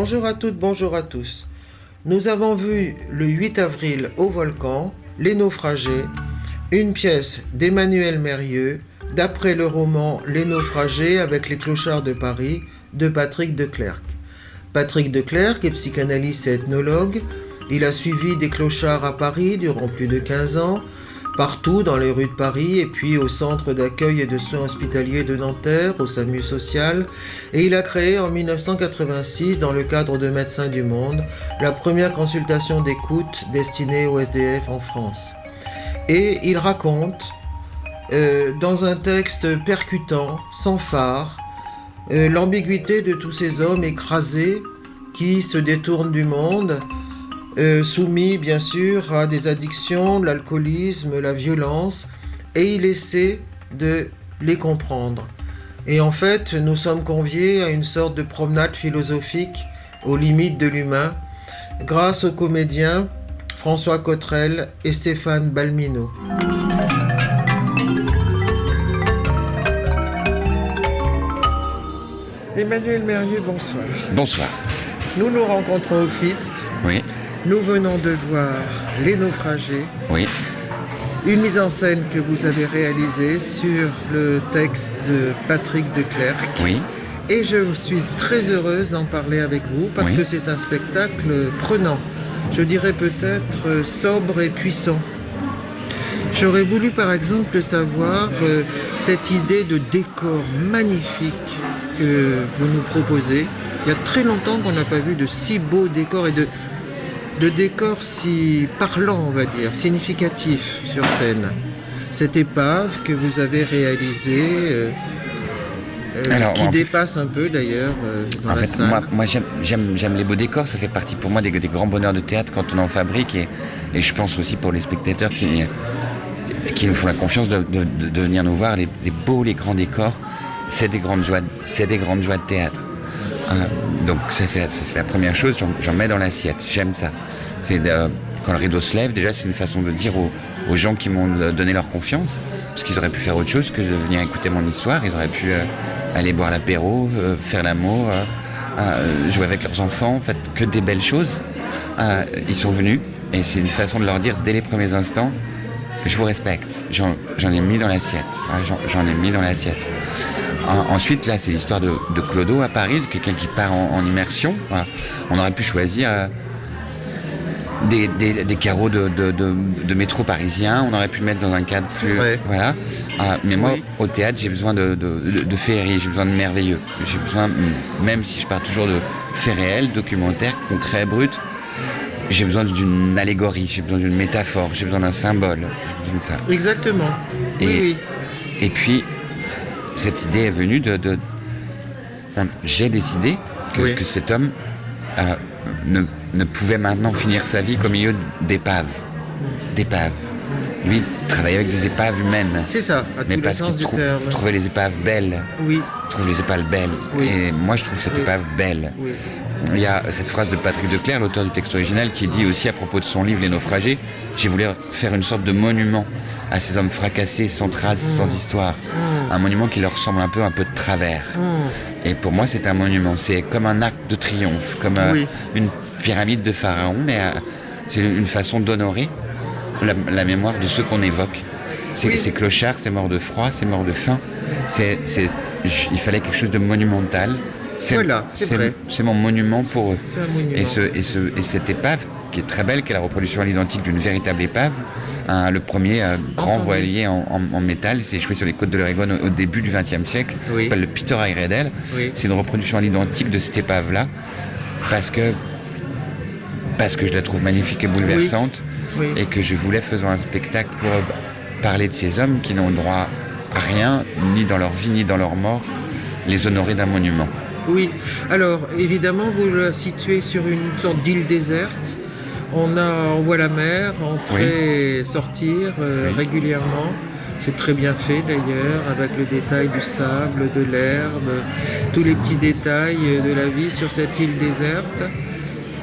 Bonjour à toutes, bonjour à tous. Nous avons vu le 8 avril au Volcan, Les Naufragés, une pièce d'Emmanuel Mérieux, d'après le roman Les Naufragés avec les clochards de Paris de Patrick de Clercq. Patrick de Clercq est psychanalyste et ethnologue. Il a suivi des clochards à Paris durant plus de 15 ans, partout dans les rues de Paris et puis au centre d'accueil et de soins hospitaliers de Nanterre, au SAMU social, et il a créé en 1986, dans le cadre de Médecins du Monde, la première consultation d'écoute destinée aux SDF en France. Et il raconte, dans un texte percutant, sans phare, l'ambiguïté de tous ces hommes écrasés qui se détournent du monde, soumis bien sûr à des addictions, l'alcoolisme, la violence, et il essaie de les comprendre. Et en fait, nous sommes conviés à une sorte de promenade philosophique aux limites de l'humain, grâce aux comédiens François Cottrell et Stéphane Balmino. Emmanuel Mérieux, bonsoir. Bonsoir. Nous nous rencontrons au FITS. Oui. Nous venons de voir Les Naufragés, Oui. une mise en scène que vous avez réalisée sur le texte de Patrick de Clercq. Oui. Et je suis très heureuse d'en parler avec vous parce que c'est un spectacle prenant. Je dirais peut-être sobre et puissant. J'aurais voulu par exemple savoir cette idée de décor magnifique que vous nous proposez. Il y a très longtemps qu'on n'a pas vu de si beaux décors et de décors si parlants, on va dire, significatifs sur scène. Cette épave que vous avez réalisée, qui dépasse un peu d'ailleurs dans la salle. Moi j'aime les beaux décors, ça fait partie pour moi des grands bonheurs de théâtre quand on en fabrique et je pense aussi pour les spectateurs qui nous font la confiance de venir nous voir, les beaux, les grands décors, c'est des grandes joies de théâtre. Donc ça c'est la première chose, j'en mets dans l'assiette, j'aime ça. Quand le rideau se lève, déjà c'est une façon de dire aux gens qui m'ont donné leur confiance, parce qu'ils auraient pu faire autre chose que de venir écouter mon histoire, ils auraient pu aller boire l'apéro, faire l'amour, jouer avec leurs enfants, en fait que des belles choses. Ils sont venus et c'est une façon de leur dire dès les premiers instants, je vous respecte, j'en ai mis dans l'assiette, j'en ai mis dans l'assiette. Ensuite, là, c'est l'histoire de Clodo à Paris, de quelqu'un qui part en immersion. Voilà. On aurait pu choisir des carreaux de métro parisien, on aurait pu le mettre dans un cadre plus... Voilà. Mais moi, au théâtre, j'ai besoin de féerie, j'ai besoin de merveilleux. J'ai besoin, même si je pars toujours de faits réels, documentaires, concrets, bruts, j'ai besoin d'une allégorie, j'ai besoin d'une métaphore, j'ai besoin d'un symbole, j'ai besoin de ça. Exactement. Oui. Et puis, cette idée est venue j'ai décidé que cet homme ne pouvait maintenant finir sa vie qu'au milieu d'épaves. Lui, il travaillait avec des épaves humaines. C'est ça, mais parce qu'il trouvait les épaves belles. Oui. Il trouve les épaves belles. Oui. Et moi, je trouve cette épave belle. Oui. Il y a cette phrase de Patrick de Clercq, l'auteur du texte original, qui dit aussi à propos de son livre Les Naufragés, j'ai voulu faire une sorte de monument à ces hommes fracassés, sans traces, sans histoire. Un monument qui leur ressemble un peu de travers. Et pour moi, c'est un monument. C'est comme un acte de triomphe, comme une pyramide de pharaon, mais c'est une façon d'honorer la mémoire de ceux qu'on évoque. Ces clochards, ces morts de froid, ces morts de faim. Il fallait quelque chose de monumental. C'est vrai. C'est mon monument pour eux. Et cette épave, qui est très belle, qui est la reproduction à l'identique d'une véritable épave, le premier grand voilier en métal, il s'est échoué sur les côtes de l'Oregon au début du XXe siècle, il s'appelle le Peter Ayredel. C'est une reproduction à l'identique de cette épave-là, parce que je la trouve magnifique et bouleversante, et que je voulais faire un spectacle pour parler de ces hommes qui n'ont droit à rien, ni dans leur vie, ni dans leur mort, les honorer d'un monument. Oui, alors évidemment vous la situez sur une sorte d'île déserte. On voit la mer entrer et sortir régulièrement. C'est très bien fait d'ailleurs, avec le détail du sable, de l'herbe, tous les petits détails de la vie sur cette île déserte.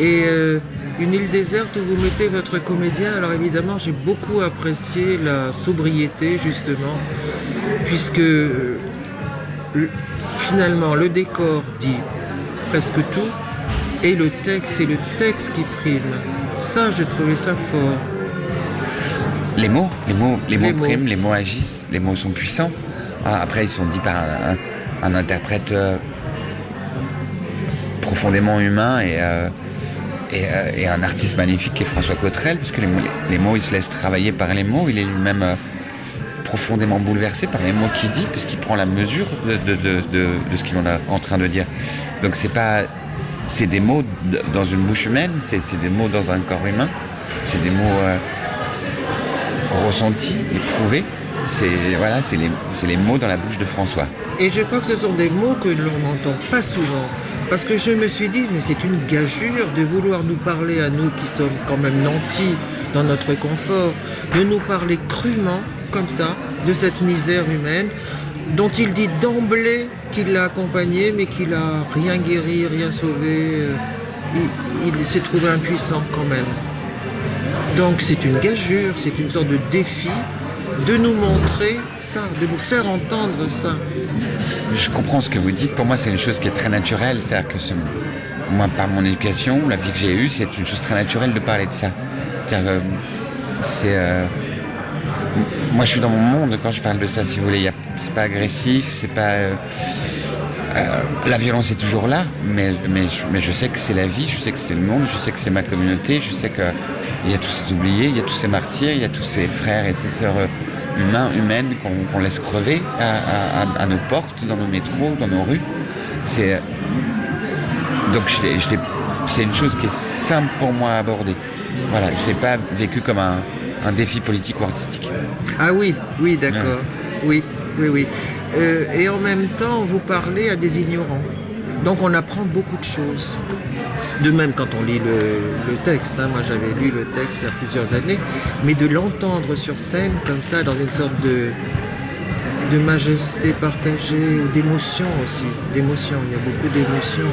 Et une île déserte où vous mettez votre comédien. Alors évidemment, j'ai beaucoup apprécié la sobriété justement, puisque finalement le décor dit presque tout, et le texte, c'est le texte qui prime. Ça, j'ai trouvé ça fort. Les mots priment, les mots agissent, les mots sont puissants. Après, ils sont dits par un interprète profondément humain et un artiste magnifique qui est François Cottrell, parce que les mots, il se laisse travailler par les mots. Il est lui-même profondément bouleversé par les mots qu'il dit, puisqu'il prend la mesure de ce qu'il est en train de dire. Donc c'est des mots dans une bouche humaine, c'est des mots dans un corps humain, c'est des mots ressentis, éprouvés. C'est les mots dans la bouche de François. Et je crois que ce sont des mots que l'on n'entend pas souvent. Parce que je me suis dit, mais c'est une gageure de vouloir nous parler à nous qui sommes quand même nantis dans notre confort, de nous parler crûment, comme ça, de cette misère humaine, dont il dit d'emblée qu'il l'a accompagné, mais qu'il n'a rien guéri, rien sauvé. Il s'est trouvé impuissant quand même. Donc c'est une gageure, c'est une sorte de défi de nous montrer ça, de nous faire entendre ça. Je comprends ce que vous dites. Pour moi, c'est une chose qui est très naturelle. C'est-à-dire que moi, par mon éducation, la vie que j'ai eue, c'est une chose très naturelle de parler de ça. C'est-à-dire moi, je suis dans mon monde quand je parle de ça, si vous voulez. C'est pas agressif, c'est pas... la violence est toujours là, mais je sais que c'est la vie, je sais que c'est le monde, je sais que c'est ma communauté, je sais qu'il y a tous ces oubliés, il y a tous ces martyrs, il y a tous ces frères et ces sœurs humaines qu'on laisse crever à nos portes, dans nos métros, dans nos rues. Donc c'est une chose qui est simple pour moi à aborder. Voilà, je ne l'ai pas vécu comme un défi politique ou artistique. Ah oui, d'accord. Ouais. Oui. Et en même temps, vous parlez à des ignorants. Donc on apprend beaucoup de choses. De même quand on lit le texte, moi j'avais lu le texte il y a plusieurs années, mais de l'entendre sur scène comme ça, dans une sorte de majesté partagée, ou d'émotion aussi. D'émotion, il y a beaucoup d'émotions.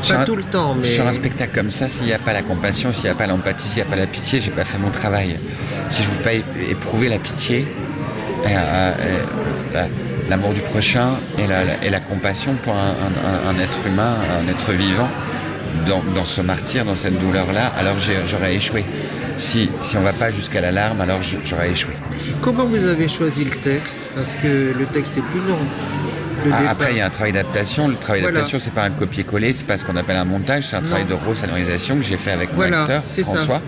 Pas tout le temps, mais... Sur un spectacle comme ça, s'il n'y a pas la compassion, s'il n'y a pas l'empathie, s'il n'y a pas la pitié, j'ai pas fait mon travail. Si je ne veux pas éprouver la pitié, l'amour du prochain et la compassion pour un être humain, un être vivant, dans ce martyr, dans cette douleur-là, alors j'aurais échoué. Si on ne va pas jusqu'à la larme, alors j'aurais échoué. Comment vous avez choisi le texte? Parce que le texte est plus long. Après, il y a un travail d'adaptation. Le travail d'adaptation, c'est pas un copier-coller, c'est pas ce qu'on appelle un montage, c'est un travail de resonorisation que j'ai fait avec mon acteur, François. Ça.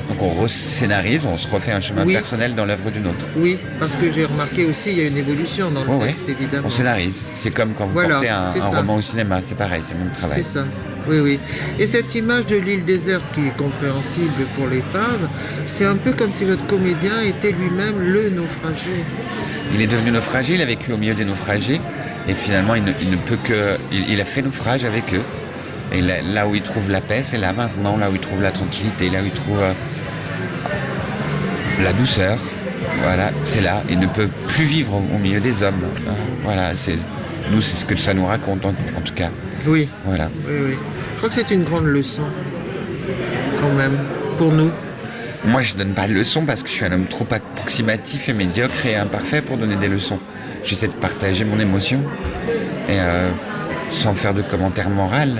Donc on rescénarise, on se refait un chemin personnel dans l'œuvre d'une autre. Oui, parce que j'ai remarqué aussi, il y a une évolution dans le texte, évidemment. On scénarise, c'est comme quand vous portez un roman au cinéma, c'est pareil, c'est mon travail. C'est ça, oui. Et cette image de l'île déserte qui est compréhensible pour l'épave, c'est un peu comme si votre comédien était lui-même le naufragé. Il est devenu naufragé, il a vécu au milieu des naufragés, et finalement il ne peut que... Il a fait naufrage avec eux. Et là où il trouve la paix, c'est là maintenant, là où il trouve la tranquillité, là où il trouve la douceur. Voilà, c'est là. Il ne peut plus vivre au milieu des hommes. Voilà, c'est ce que ça nous raconte en tout cas. Oui. Voilà. Oui. Je crois que c'est une grande leçon, quand même, pour nous. Moi, je ne donne pas de leçons parce que je suis un homme trop approximatif et médiocre et imparfait pour donner des leçons. J'essaie de partager mon émotion et sans faire de commentaires moraux.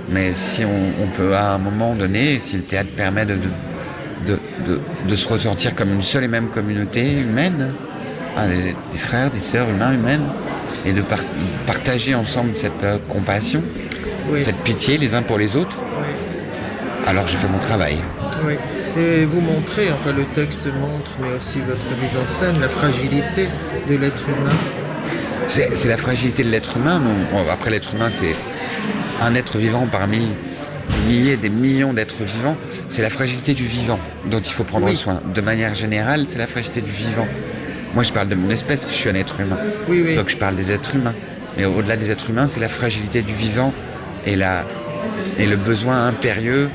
Mais si on peut à un moment donné, si le théâtre permet de se ressentir comme une seule et même communauté humaine, des frères, des sœurs humaines, et de partager ensemble cette compassion, cette pitié les uns pour les autres, alors je fais mon travail. Oui, et vous montrez, enfin le texte montre, mais aussi votre mise en scène, la fragilité de l'être humain. C'est la fragilité de l'être humain. Après, l'être humain, c'est un être vivant parmi des millions d'êtres vivants. C'est la fragilité du vivant dont il faut prendre soin. De manière générale, c'est la fragilité du vivant. Moi, je parle de mon espèce, que je suis un être humain. Oui. Donc, je parle des êtres humains. Mais au-delà des êtres humains, c'est la fragilité du vivant et le besoin impérieux,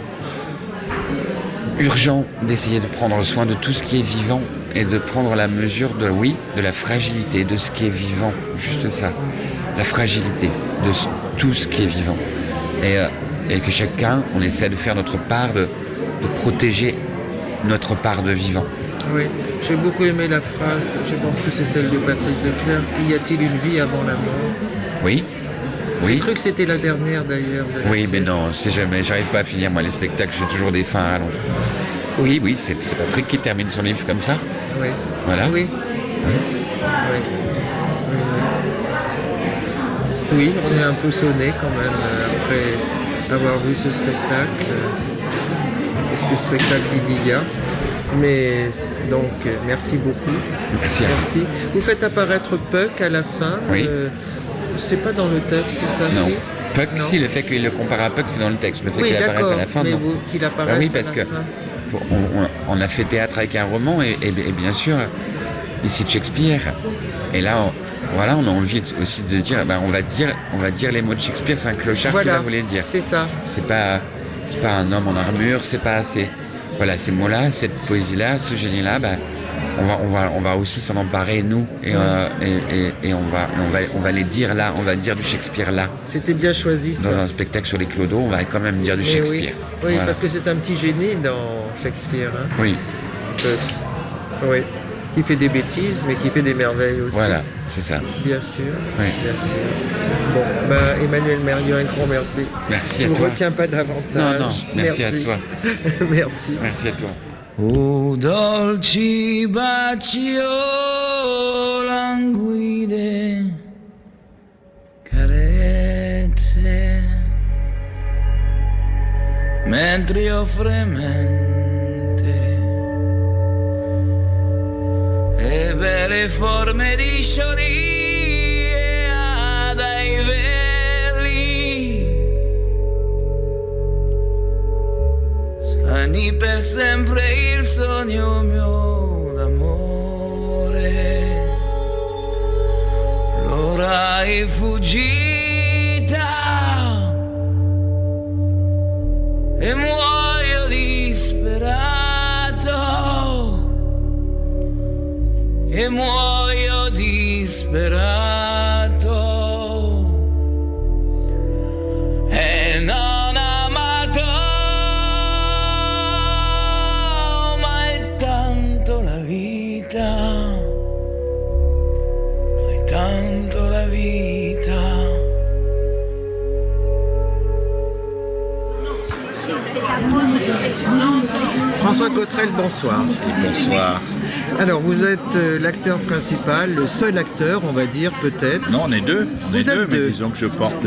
urgent, d'essayer de prendre soin de tout ce qui est vivant et de prendre la mesure de la fragilité de ce qui est vivant. Juste ça. La fragilité de tout ce qui est vivant. Et que chacun, on essaie de faire notre part, de protéger notre part de vivant. Oui, j'ai beaucoup aimé la phrase, je pense que c'est celle de Patrick Leclerc. Y a-t-il une vie avant la mort? Oui. Oui. J'ai cru que c'était la dernière d'ailleurs. Oui, mais non, c'est jamais. J'arrive pas à finir moi les spectacles. J'ai toujours des fins allongées. Oui, c'est Patrick qui termine son livre comme ça. Oui. Voilà. Oui. Hein? Oui. Oui, on est un peu sonné quand même après avoir vu ce spectacle. Parce que spectacle il y a. Mais donc, merci beaucoup. Merci. Merci. Vous faites apparaître Puck à la fin. Oui. C'est pas dans le texte, ça? Non. Si Puck, non. si, le fait qu'il le compare à Puck, c'est dans le texte. Le fait Oui, qu'il apparaisse à la fin, mais non. Qu'il apparaisse Oui, parce à la que fin. on a fait théâtre avec un roman et bien sûr, ici de Shakespeare. Et là, on a envie aussi de dire, on va dire les mots de Shakespeare, c'est un clochard qui va vous les dire. C'est ça. C'est pas un homme en armure, c'est pas assez. Voilà, ces mots-là, cette poésie-là, ce génie-là, on va aussi s'en emparer nous et on va les dire là, on va dire du Shakespeare là. C'était bien choisi ça. Dans un spectacle sur les clodos, on va quand même dire du Shakespeare. Oui, voilà. Parce que c'est un petit génie dans Shakespeare. Hein. Oui. Oui. Qui fait des bêtises, mais qui fait des merveilles aussi. Voilà, c'est ça. Bien sûr. Oui. Bien sûr. Bon, Emmanuel Mérieux, un grand merci. Merci à toi. Je ne toi. retiens pas davantage. Non, merci à toi. Merci. Merci à toi. O dolci baci, o languide carezze, mentre io fremente e belle forme di scioglie dai veli sfani per sempre il sogno mio d'amore, l'ora è fuggita e muoio disperato, e muoio disperato, e non amato mai tanto la vita, mai tanto la vita. François Cottrell, bonsoir. Bonsoir. Alors, vous êtes l'acteur principal, le seul acteur, on va dire, peut-être. Non, on est deux. Vous êtes mais deux. disons que je porte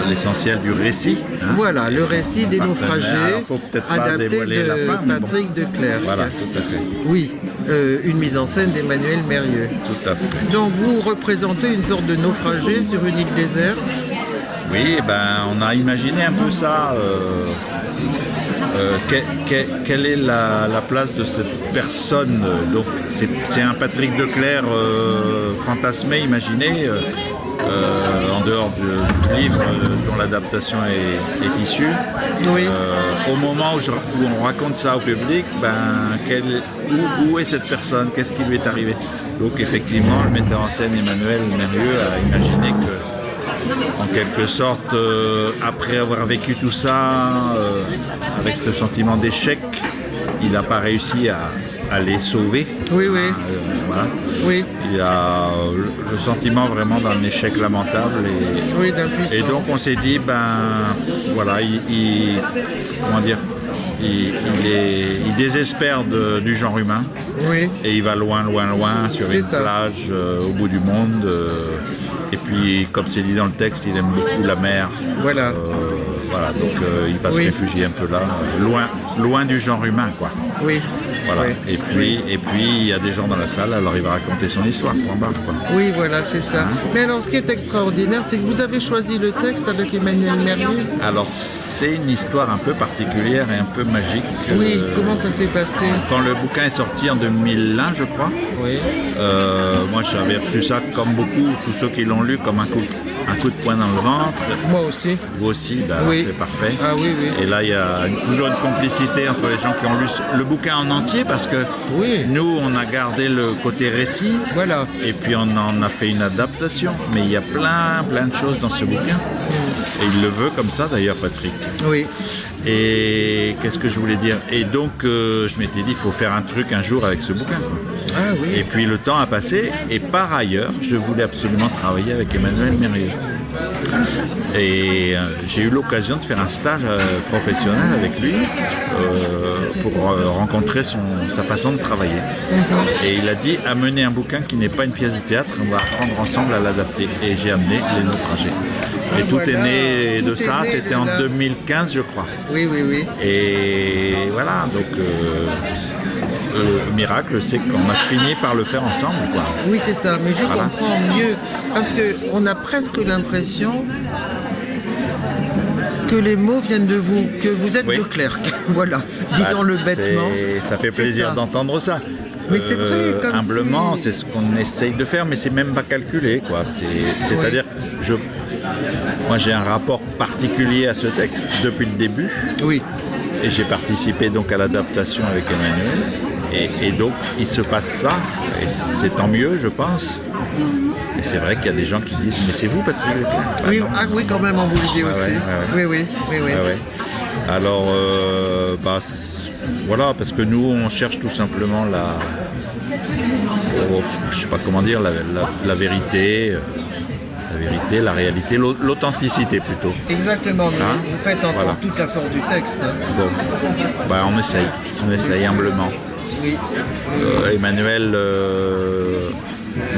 l'essentiel du récit. Hein. Voilà, le récit des naufragés, Alors, faut peut-être pas adapté dévoiler de la fin, mais bon. Patrick Declercq. Voilà, tout à fait. Oui, une mise en scène d'Emmanuel Mérieux. Tout à fait. Donc, vous représentez une sorte de naufragé sur une île déserte. Oui, on a imaginé un peu ça. Quelle est la place de cette personne? Donc c'est un Patrick Declercq fantasmé, imaginé, en dehors du livre dont l'adaptation est issue. Oui. Au moment où on raconte ça au public, où est cette personne? Qu'est-ce qui lui est arrivé? Donc effectivement, le metteur en scène Emmanuel Mérieux a imaginé que, en quelque sorte, après avoir vécu tout ça, avec ce sentiment d'échec, il n'a pas réussi à les sauver. Oui, oui. Voilà. Oui. Il a le sentiment vraiment d'un échec lamentable. Oui, d'impuissance. Et donc on s'est dit, voilà, comment dire, il désespère du genre humain. Oui. Et il va loin, loin, loin sur une plage au bout du monde. Et puis, comme c'est dit dans le texte, il aime beaucoup la mer. Voilà. Voilà, donc il va se réfugier un peu là, loin du genre humain, quoi. Oui. Voilà. Oui. Et puis, il y a des gens dans la salle, alors il va raconter son histoire, point barre, quoi. Oui, voilà, c'est ça. Mais alors, ce qui est extraordinaire, c'est que vous avez choisi le texte avec Emmanuel Mérieux. Alors, c'est une histoire un peu particulière et un peu magique. Oui, comment ça s'est passé? Quand le bouquin est sorti en 2001, je crois, oui. Moi j'avais reçu ça, comme beaucoup, tous ceux qui l'ont lu, comme un coup de poing dans le ventre. Moi aussi. Vous aussi, oui. C'est parfait. Ah oui, oui. Et là, il y a toujours une complicité entre les gens qui ont lu le bouquin en entier, parce que nous, on a gardé le côté récit. Voilà. Et puis on en a fait une adaptation. Mais il y a plein de choses dans ce bouquin. Et il le veut comme ça, d'ailleurs, Patrick. Oui. Et qu'est-ce que je voulais dire? Et donc, je m'étais dit, il faut faire un truc un jour avec ce bouquin, quoi. Ah oui. Et puis le temps a passé, et par ailleurs, je voulais absolument travailler avec Emmanuel Mérieux. Et j'ai eu l'occasion de faire un stage professionnel avec lui pour rencontrer sa façon de travailler. Et il a dit, amenez un bouquin qui n'est pas une pièce de théâtre, on va apprendre ensemble à l'adapter. Et j'ai amené Les Naufragés. Et tout est né de ça, c'était en 2015 je crois. Oui. Et voilà, donc le miracle c'est qu'on a fini par le faire ensemble, quoi. Oui, c'est ça, mais je Voilà. comprends mieux, parce qu'on a presque l'impression que les mots viennent de vous, que vous êtes Oui. de Clercq, voilà, disons-le bêtement. Ça fait C'est plaisir ça. d'entendre ça. Mais c'est vrai, comme humblement, si- c'est ce qu'on essaye de faire, mais c'est même pas calculé, quoi. C'est-à-dire que moi j'ai un rapport particulier à ce texte depuis le début, Oui, et j'ai participé donc à l'adaptation avec Emmanuel. Et donc il se passe ça, et c'est tant mieux, je pense. Et c'est vrai qu'il y a des gens qui disent, mais c'est vous, Patrick Leclerc? Bah oui, non. ah oui, quand même, on vous le dit Ouais, aussi. ouais. Oui. Ah ouais. Alors, voilà, parce que nous, on cherche tout simplement je sais pas comment dire, la vérité, la réalité, l'authenticité plutôt. Exactement, mais Hein? vous faites encore Voilà. toute la force du texte. Hein. Bon, on essaye humblement. Oui, Emmanuel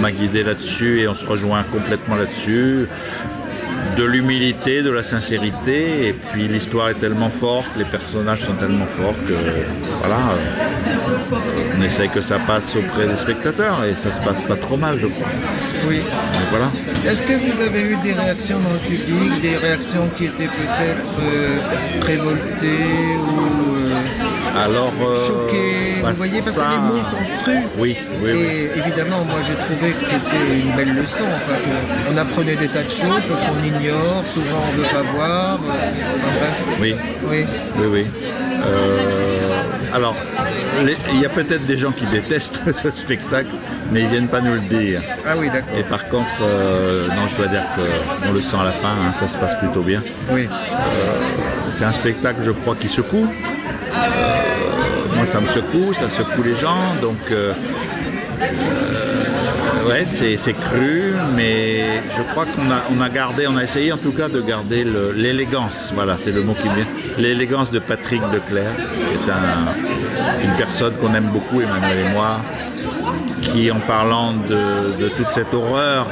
m'a guidé là-dessus et on se rejoint complètement là-dessus. De l'humilité, de la sincérité, et puis l'histoire est tellement forte, les personnages sont tellement forts que voilà, on essaye que ça passe auprès des spectateurs et ça se passe pas trop mal, je crois. oui. Donc voilà. Est-ce que vous avez eu des réactions dans le public, des réactions qui étaient peut-être révoltées ou Alors, choquées? bah, Vous voyez, parce ça- que les mots sont crus. Oui. Et évidemment, moi j'ai trouvé que c'était une belle leçon. Enfin, on apprenait des tas de choses parce qu'on ignore, souvent on ne veut pas voir. Enfin, bref. Oui. Oui. Alors, il y a peut-être des gens qui détestent ce spectacle, mais ils viennent pas nous le dire. Ah oui, d'accord. Et par contre, non, je dois dire qu'on le sent à la fin, hein, ça se passe plutôt bien. Oui. C'est un spectacle, je crois, qui secoue. Moi, ça me secoue, ça secoue les gens, donc ouais, c'est cru, mais je crois on a essayé en tout cas de garder l'élégance. Voilà, c'est le mot qui me vient. L'élégance de Patrick Leclerc, qui est une personne qu'on aime beaucoup, Emmanuel et moi, qui, en parlant de toute cette horreur,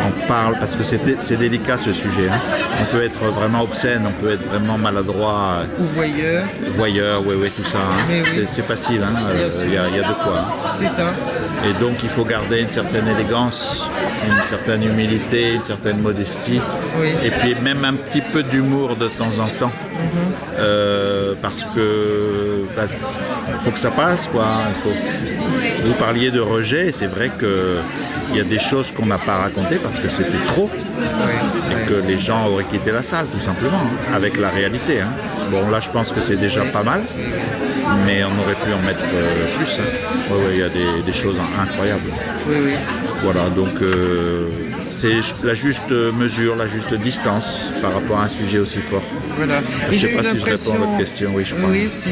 on parle, parce que c'est délicat ce sujet. Hein. On peut être vraiment obscène, on peut être vraiment maladroit, Ou voyeur, voyeur, oui, tout ça. Hein. Mais oui. C'est facile, hein. Il y a de quoi. Hein. c'est ça. Et donc il faut garder une certaine élégance, une certaine humilité, une certaine modestie, Oui. et puis même un petit peu d'humour de temps en temps. Parce que faut que ça passe, quoi. Vous parliez de rejet, c'est vrai qu'il y a des choses qu'on n'a pas racontées parce que c'était trop et que les gens auraient quitté la salle, tout simplement, hein, avec la réalité. Hein. Bon, là, je pense que c'est déjà pas mal, mais on aurait pu en mettre plus. Hein. Ouais, il y a des choses incroyables. Oui. Voilà, donc c'est la juste mesure, la juste distance par rapport à un sujet aussi fort. Voilà. Je Et sais j'ai pas eu si je réponds à votre l'impression- question, oui, je crois. Oui, si.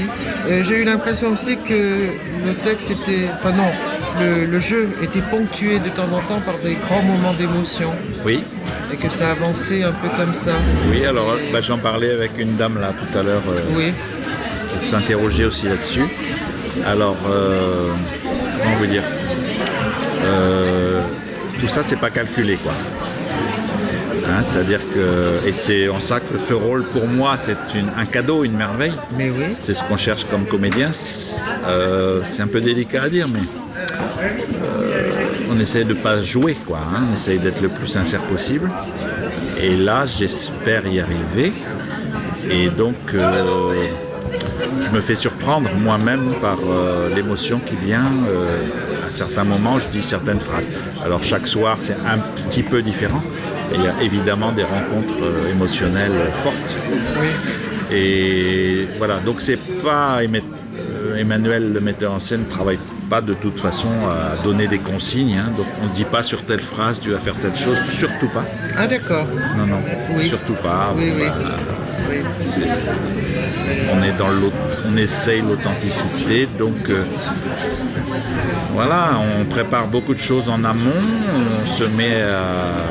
J'ai eu l'impression aussi que le texte était... Enfin non, le jeu était ponctué de temps en temps par des grands moments d'émotion Oui, et que ça avançait un peu comme ça. oui, alors j'en parlais avec une dame là tout à l'heure Oui, qui s'interrogeait aussi là-dessus. Alors, comment vous dire tout ça, c'est pas calculé, quoi. Hein, c'est-à-dire que, et c'est en ça que ce rôle, pour moi, c'est un cadeau, une merveille. mais oui. C'est ce qu'on cherche comme comédien. C'est un peu délicat à dire, mais on essaie de pas jouer, quoi. Hein, on essaie d'être le plus sincère possible. Et là, j'espère y arriver. Et donc, je me fais surprendre moi-même par l'émotion qui vient. À certains moments, je dis certaines phrases. Alors, chaque soir, c'est un petit peu différent. Et il y a évidemment des rencontres émotionnelles fortes. Oui. Et voilà, donc c'est pas Emmanuel, le metteur en scène, travaille pas de toute façon à donner des consignes. Hein, donc on se dit pas sur telle phrase tu vas faire telle chose, surtout pas. Ah d'accord. Non, Oui. surtout pas. Oui, Bon, oui. Oui. On essaye l'authenticité, donc voilà, on prépare beaucoup de choses en amont, on se met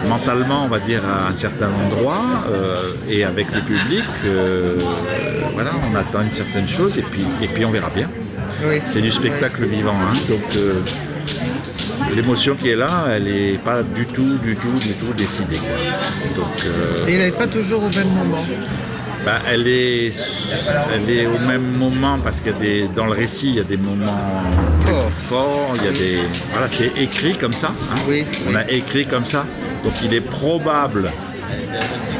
mentalement, on va dire, à un certain endroit et avec le public, voilà, on attend une certaine chose et puis on verra bien. Oui. C'est du spectacle vivant, hein, donc l'émotion qui est là, elle n'est pas du tout décidée, quoi. Donc, Et elle n'est pas toujours au même moment. elle est au même moment parce qu'il y a dans le récit, il y a des moments forts, il y a voilà, c'est écrit comme ça, hein. Oui, On a écrit comme ça, donc il est probable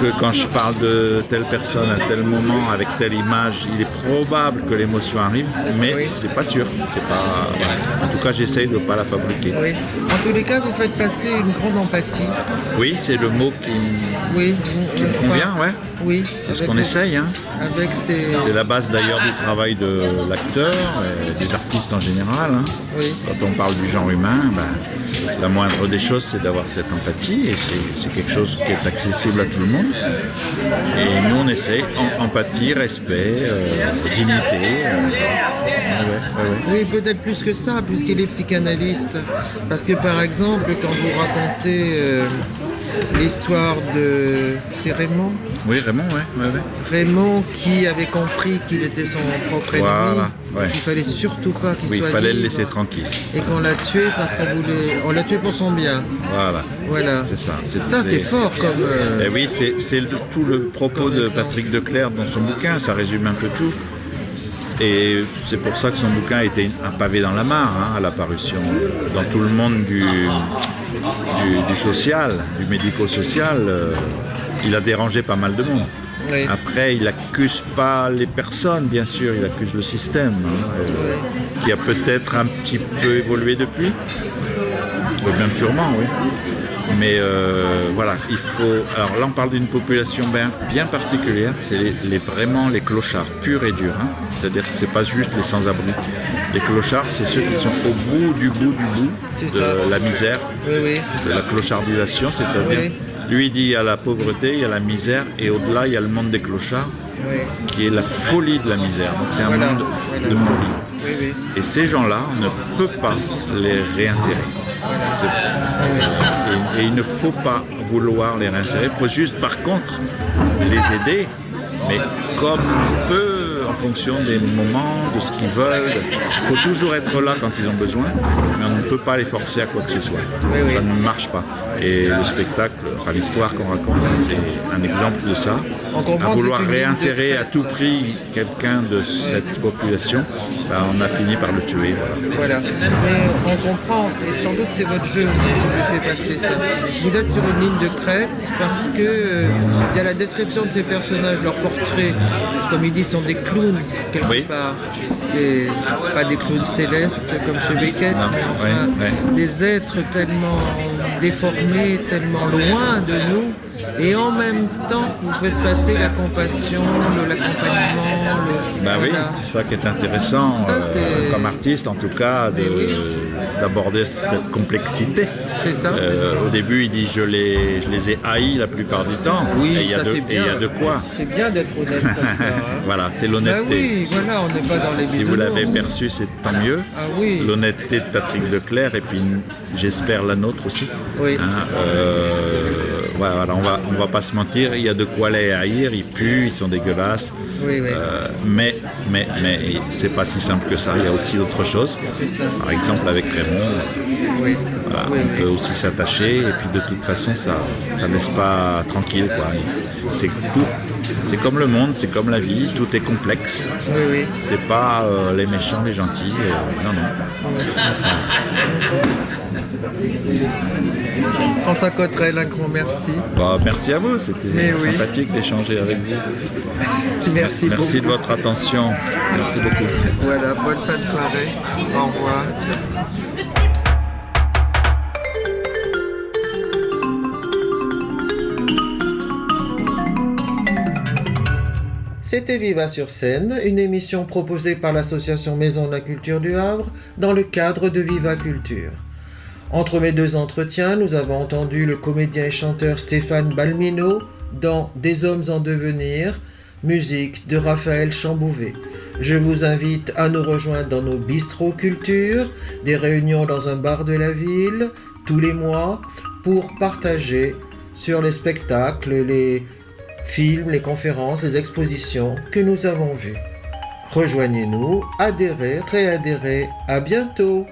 que quand je parle de telle personne à tel moment avec telle image, il est probable que l'émotion arrive, mais c'est pas sûr. C'est pas. Voilà. En tout cas, j'essaye de ne pas la fabriquer. Oui. En tous les cas, vous faites passer une grande empathie. Oui, c'est le mot qui me convient, ouais. Oui. C'est ce qu'on essaye, hein. Avec ces... C'est la base d'ailleurs du travail de l'acteur et des artistes en général, hein. Oui. Quand on parle du genre humain, la moindre des choses, c'est d'avoir cette empathie et c'est quelque chose qui est accessible à tout le monde. Et nous, on essaie empathie, respect, dignité. Oui, peut-être plus que ça, puisqu'il est psychanalyste. Parce que par exemple, quand vous racontez l'histoire de... C'est Raymond ? Oui, Raymond, ouais. Raymond qui avait compris qu'il était son propre ennemi, ouais. qu'il fallait surtout pas qu'il soit il fallait libre, le laisser tranquille. et qu'on l'a tué parce on l'a tué pour son bien. Voilà. C'est ça. C'est fort comme... Eh oui, c'est tout le propos de Patrick Declercq dans son bouquin, ça résume un peu tout. Et c'est pour ça que son bouquin a été un pavé dans la mare, hein, à la parution. Dans tout le monde du social, du médico-social, il a dérangé pas mal de monde. Oui. Après, il n'accuse pas les personnes, bien sûr, il accuse le système, hein, qui a peut-être un petit peu évolué depuis. Bien sûrement, oui. Mais voilà, il faut... Alors là, on parle d'une population bien particulière, c'est vraiment les clochards, purs et durs. Hein. C'est-à-dire que c'est pas juste les sans-abri. Les clochards, c'est ceux qui sont au bout du bout de la misère, de la clochardisation, c'est-à-dire... Lui, il dit il y a la pauvreté, il y a la misère, et au-delà, il y a le monde des clochards, qui est la folie de la misère. Donc c'est un monde de folie. Et ces gens-là, on ne peut pas les réinsérer. Et il ne faut pas vouloir les réinsérer. Il faut juste, par contre, les aider, mais comme on peut, en fonction des moments, de ce qu'ils veulent. Il faut toujours être là quand ils ont besoin, mais on ne peut pas les forcer à quoi que ce soit. Ça ne marche pas. Et le spectacle, enfin l'histoire qu'on raconte, c'est un exemple de ça. À vouloir réinsérer à tout prix quelqu'un de cette population, on a fini par le tuer. Voilà. Mais on comprend, et sans doute c'est votre jeu aussi qui vous fait passer ça. Vous êtes sur une ligne de crête parce que il y a la description de ces personnages, leurs portraits, comme ils disent, sont des clowns quelque part. Et pas des clowns célestes comme chez Beckett, mais enfin des êtres tellement déformés, tellement loin de nous. Et en même temps, vous faites passer la compassion, l'accompagnement. Oui, c'est ça qui est intéressant, comme artiste en tout cas, d'aborder cette complexité. C'est ça. Au début, il dit je les ai haïs la plupart du temps. Oui, et il y a de quoi. C'est bien d'être honnête comme ça. Hein. Voilà, c'est l'honnêteté. Voilà, on n'est pas dans les bisounours. Si vous l'avez perçu, c'est tant mieux. Ah oui. L'honnêteté de Patrick Declercq et puis j'espère la nôtre aussi. Oui. Voilà, on va pas se mentir, il y a de quoi les haïr, ils puent, ils sont dégueulasses. Mais c'est pas si simple que ça, il y a aussi d'autres choses. Par exemple avec Raymond, on peut aussi s'attacher et puis de toute façon ça laisse pas tranquille, quoi. C'est comme le monde, c'est comme la vie, tout est complexe. C'est pas les méchants, les gentils, non. François Cottrell, un grand merci. Merci à vous, c'était sympathique d'échanger avec vous. Merci beaucoup. De votre attention. Merci beaucoup. Voilà, bonne fin de soirée. Au revoir. C'était Viva sur scène, une émission proposée par l'association Maison de la Culture du Havre dans le cadre de Viva Culture. Entre mes deux entretiens, nous avons entendu le comédien et chanteur Stéphane Balmino dans Des hommes en devenir, musique de Raphaël Chambouvet. Je vous invite à nous rejoindre dans nos bistrots culture, des réunions dans un bar de la ville, tous les mois, pour partager sur les spectacles, les films, les conférences, les expositions que nous avons vues. Rejoignez-nous, adhérez, réadhérez, à bientôt!